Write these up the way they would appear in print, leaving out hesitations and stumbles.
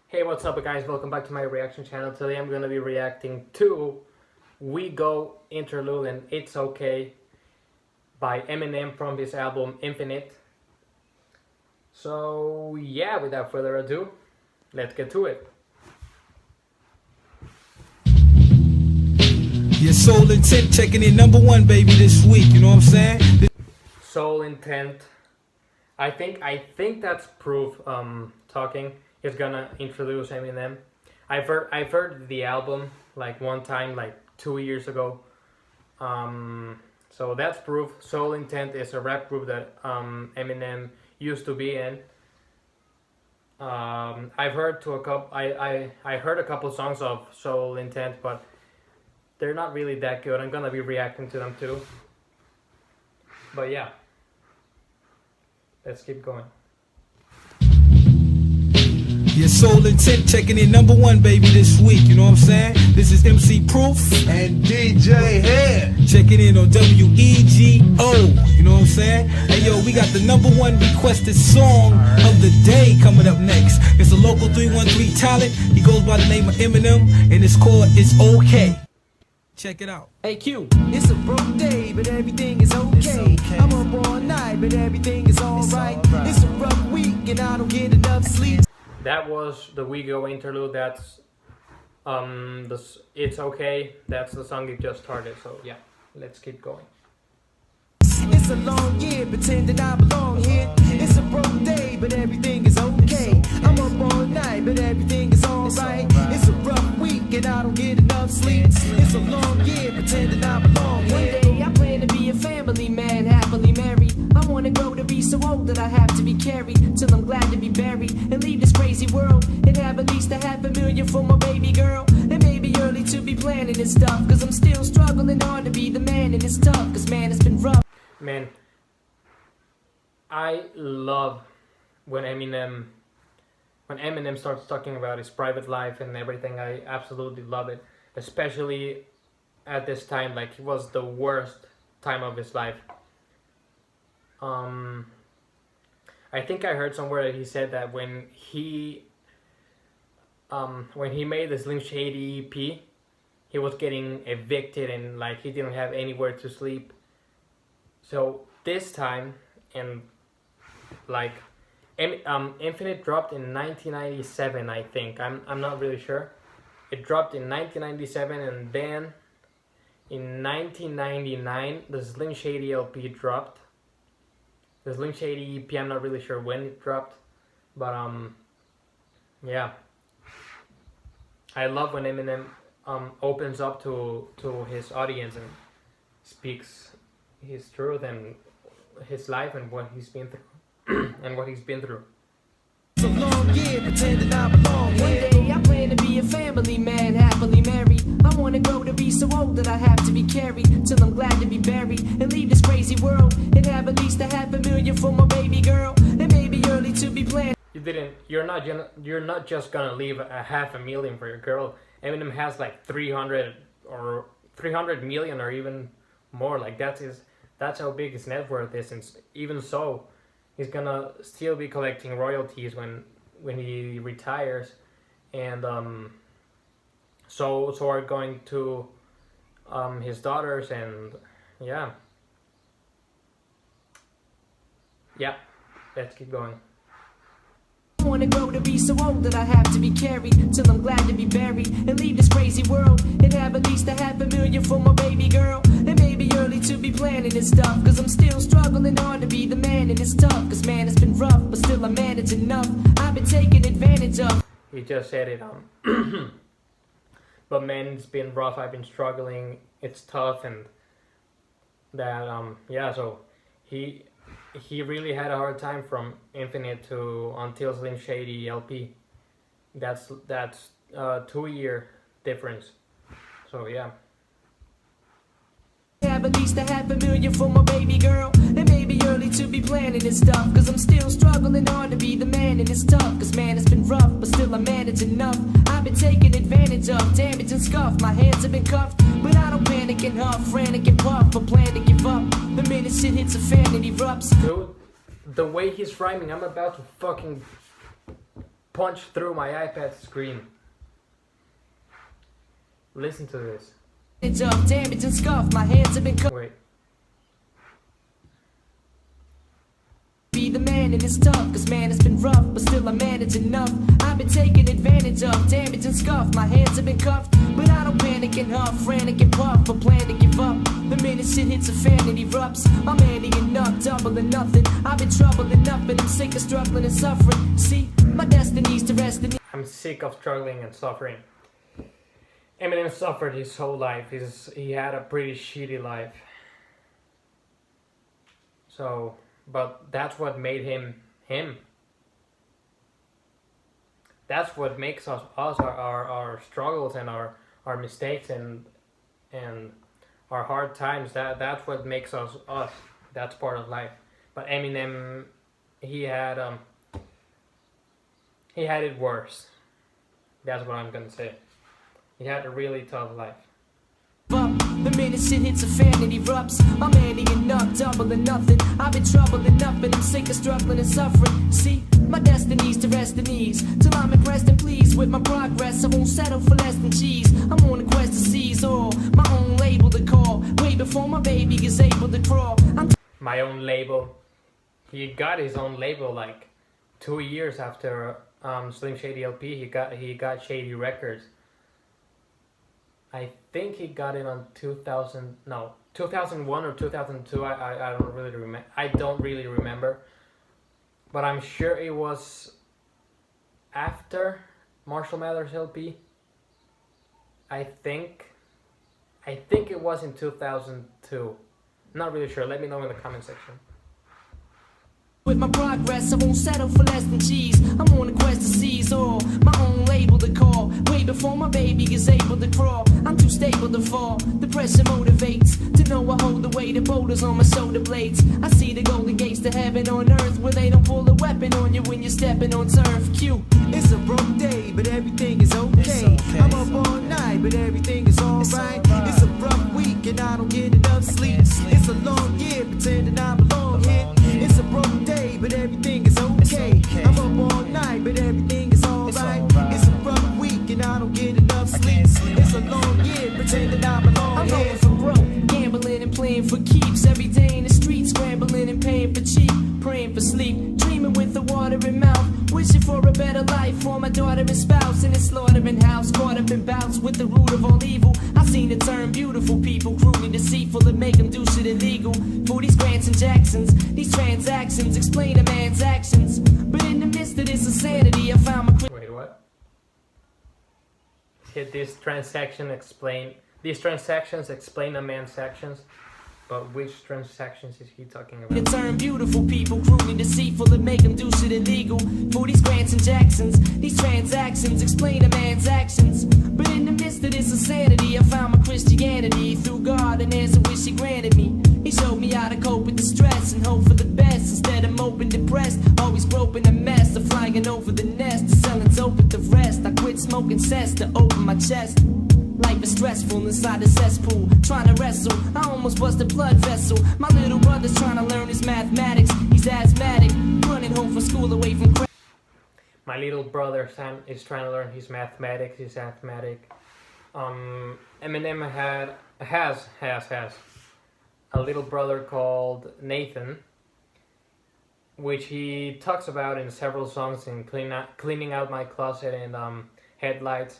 Hey, what's up guys, welcome back to my reaction channel. Today I'm gonna be reacting to W.E.G.O interlude and It's Okay by Eminem from his album Infinite. So yeah, without further ado, let's get to it. Your soul intent checking in #1 baby this week, you know what I'm saying? Soul Intent. I think that's proof talking is gonna introduce Eminem. I've heard the album like one time like 2 years ago. So that's proof. Soul Intent is a rap group that Eminem used to be in. I've heard to a couple. I heard a couple songs of Soul Intent, but they're not really that good. I'm gonna be reacting to them too. But yeah, let's keep going. Your soul intent checking in #1 baby this week, you know what I'm saying? This is MC Proof and DJ Head checking in on W.E.G.O, you know what I'm saying? Hey yo, we got the #1 requested song of the day coming up next. It's a local 313 talent. He goes by the name of Eminem and it's called It's Okay. Check it out. Hey Q, it's a broke day, but everything is okay. I'm up all night, but everything is alright. It's a rough week, and I don't get enough sleep. That was the W.E.G.O interlude. That's It's Okay. That's the song you just started. So yeah, let's keep going. It's a long year, pretending I belong here. It's a broke day, but everything is okay. I'm up all night, but everything is alright. It's a rough week, and I don't get enough sleep. It's a long year, pretending I belong here. One day I plan to be a family man, happily married. I wanna grow to be so old that I have to be carried till I'm glad to be buried and leave this crazy world and have at least $500,000 for my baby girl. It may be early to be planning this stuff, cause I'm still struggling hard to be the man, and it's tough, cause man, it's been rough. Man, I love when Eminem starts talking about his private life and everything. I absolutely love it, especially at this time. Like, it was the worst time of his life. I think I heard somewhere that he said that when he made the Slim Shady EP, he was getting evicted and like he didn't have anywhere to sleep. So this time, and like Infinite dropped in 1997, I think. I'm not really sure. It dropped in 1997, and then in 1999 the Slim Shady LP dropped. The Slim Shady EP, I'm not really sure when it dropped, but yeah. I love when Eminem opens up to his audience and speaks his truth and his life and what he's been through and what he's been through. It's a long year, pretending I belong here. One day I plan to be a family man, happily married. I wanna grow to be so old that I have to be carried till I'm glad to be buried and leave this crazy world and have at least $500,000 for my baby girl. It may be early to be planning. You're not just gonna leave $500,000 for your girl. Eminem has like 300 million or even more. Like that's how big his net worth is, and even so, he's gonna still be collecting royalties when he retires, and so are going to his daughters, and yeah, let's keep going. I wanna grow to be so old that I have to be carried till I'm glad to be buried and leave this crazy world and have at least $500,000 for my baby girl. It may be early to be planning this stuff, cause I'm still struggling hard to be the man, and it's tough, cause man, it's been rough, but still I manage enough. I've been taken advantage of. He just said it but man, it's been rough, I've been struggling, it's tough, and that yeah, so he really had a hard time from Infinite to until Slim Shady LP. That's 2-year difference. So yeah. Have at least $500,000 for my baby girl. It may be early to be planning this stuff, cause I'm still struggling hard to be the man, and it's tough, cause man, it's been rough, but still I manage enough. I've been taken advantage of, damaged and scuffed, my hands have been cuffed, but I don't panic and huff, frantic and puff, but plan to give up the minute shit hits a fan and erupts. Dude, the way he's rhyming, I'm about to fucking punched through my iPad screen. Listen to this. It's up, damage and scuff. My hands have been cut. Wait. Be the man and it's tough, cause man it's been rough, but still I manage enough. I've been taken advantage of, damage and scuff. My hands have been cuffed, but I don't panic and huff, frantic and puff, but plan to give up. The minute shit hits a fan and erupts, I'm adding up, double or nothing. I've been troubled enough and I'm sick of struggling and suffering. See, my destiny's to rest in. I'm sick of struggling and suffering. Eminem suffered his whole life. He had a pretty shitty life. So, but that's what made him him. That's what makes us our struggles and our mistakes and our hard times. That's what makes us us. That's part of life. But Eminem, he had it worse. That's what I'm gonna say. He had a really tough life. The minute shit hits a fan and erupts, I'm adding up, double or nothing. I've been troubled enough and I'm sick of struggling and suffering. See, my destiny's to rest in ease, till I'm impressed and pleased with my progress. I won't settle for less than cheese. I'm on a quest to seize all, my own label to call, way before my baby is able to crawl. My own label. He got his own label like 2 years after Slim Shady LP. He got Shady Records. I think he got it on 2001 or 2002. I don't really remember. I don't really remember, but I'm sure it was after Marshall Mathers LP. I think it was in 2002. Not really sure. Let me know in the comment section. With my progress, I won't settle for less than cheese. I'm on a quest to seize all, my own label to call, way before my baby is able to crawl. I'm too stable to fall, the pressure motivates, to know I hold the weight of boulders on my shoulder blades. I see the golden gates to heaven on earth, where they don't pull a weapon on you when you're stepping on turf. Q. It's a broke day, but everything is okay. I'm up all night, but everything is alright. It's a rough week and I don't get enough sleep. It's a long year pretending I belong here. It's a broke day, but everything is okay. I'm up all night, but everything is alright. It's a rough week and I don't get enough sleep. It's a long year pretending I belong here. I'm going for broke, gambling and playing for keeps. Every day in the streets, scrambling and paying for cheap. Praying for sleep, dreaming with a watering mouth, wishing for a better life for my daughter and spouse. In a slaughtering house, caught up in bouts with the root of all evil. I seen it turn beautiful people cruelly deceitful and make them do shit illegal. For these Grants and Jacksons, these transactions explain a man's actions. But in the midst of this insanity, I found my Wait, what? These transactions explain a man's actions. But which transactions is he talking about? It turn beautiful people cruelly deceitful and make them do shit illegal. For these Grants and Jacksons, these transactions explain a man's actions. But in the midst of this insanity, I found my Christianity through God, and there's a wish He granted me. He showed me how to cope with the stress and hope for the best instead of moping depressed. Always groping a mess of flying over the nest, to selling dope with the rest. I quit smoking cess to open my chest. Life is stressful inside the cesspool, trying to wrestle. I almost bust a blood vessel. My little brother's trying to learn his mathematics. He's asthmatic, running home from school away from crack. My little brother Sam is trying to learn his mathematics. He's asthmatic. Eminem has a little brother called Nathan, which he talks about in several songs in Cleaning Out My Closet and Headlights,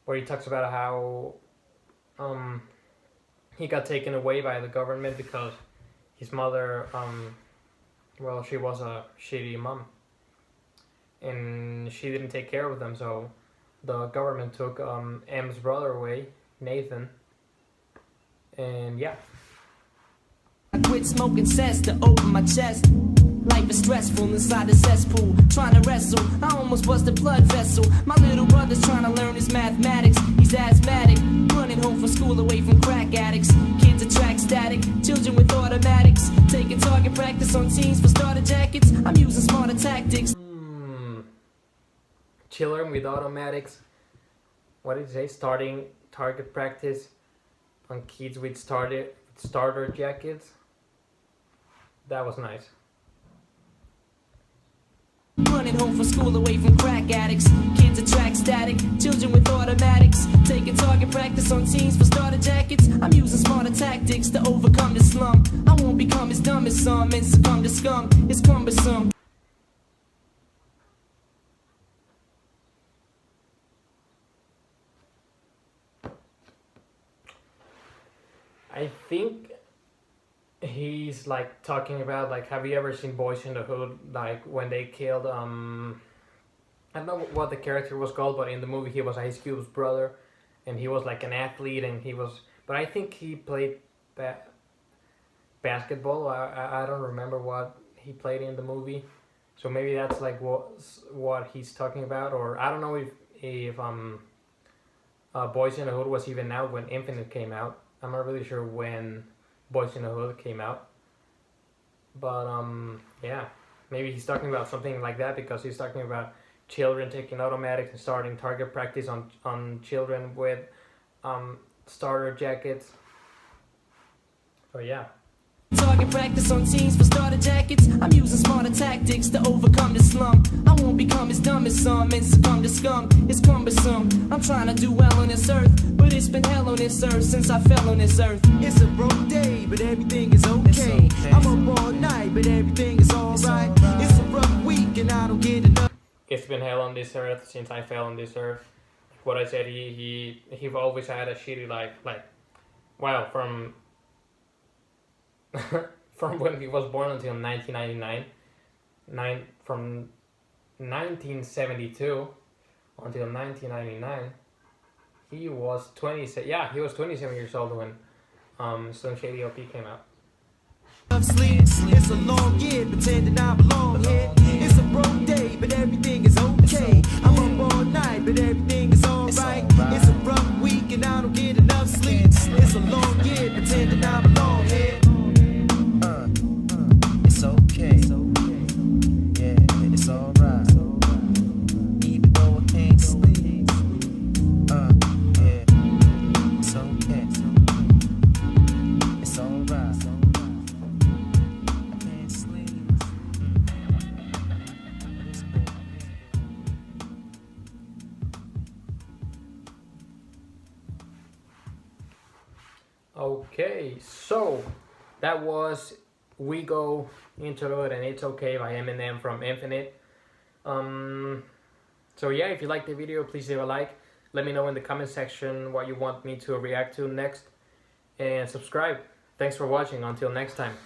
where he talks about how he got taken away by the government because his mother, well, she was a shitty mom and she didn't take care of them, so the government took M's brother away, Nathan, and yeah. I quit smoking cess to open my chest. Life is stressful inside the cesspool, trying to wrestle. I almost bust a blood vessel. My little brother's trying to learn his mathematics. He's asthmatic, running home from school away from crack addicts. Kids attract static, children with automatics. Taking target practice on teens for starter jackets. I'm using smarter tactics. Children with automatics. What did you say? Starting target practice on kids with starter jackets. That was nice. Running home from school away from crack addicts. Kids attract static, children with automatics. Taking target practice on teens for starter jackets. I'm using smarter tactics to overcome the slum. I won't become as dumb as some and succumb to scum. It's cumbersome. I think he's like talking about, like, have you ever seen Boys in the Hood, like when they killed I don't know what the character was called, but in the movie he was Ice Cube's brother, and he was like an athlete, and he was, but I think he played basketball. I don't remember what he played in the movie, so maybe that's like what he's talking about, or I don't know if Boys in the Hood was even out when Infinite came out. I'm not really sure when Boys in the Hood came out, but yeah, maybe he's talking about something like that, because he's talking about children taking automatics and starting target practice on children with starter jackets. So yeah. Target practice on teens for starter jackets. I'm using smarter tactics to overcome the slum. I won't become as dumb as some and succumb to scum. It's cumbersome. I'm trying to do well on this earth, but it's been hell on this earth since I fell on this earth. It's a broke day, but everything is okay. I'm up all night, but everything is alright. It's a rough week and I don't get enough. It's been hell on this earth since I fell on this earth. What I said, he always had a shitty life. Like, wow, from when he was born until 1999, from 1972 until 1999, he was 27. Yeah, he was 27 years old when Slim Shady OP came out. Sleep. It's a long year pretending I belong here. It's a broke day, but everything is okay. I'm up all night, but everything is alright. It's a rough week and I don't get enough sleep. It's a long year pretending I belong here. It's okay. Yeah, it's alright. Even though I can't sleep. Yeah, it's okay. It's alright. Okay, so that was W.E.G.O Interlude and It's Okay by Eminem from Infinite. So yeah, if you liked the video, please leave a like. Let me know in the comment section what you want me to react to next, and subscribe. Thanks for watching. Until next time.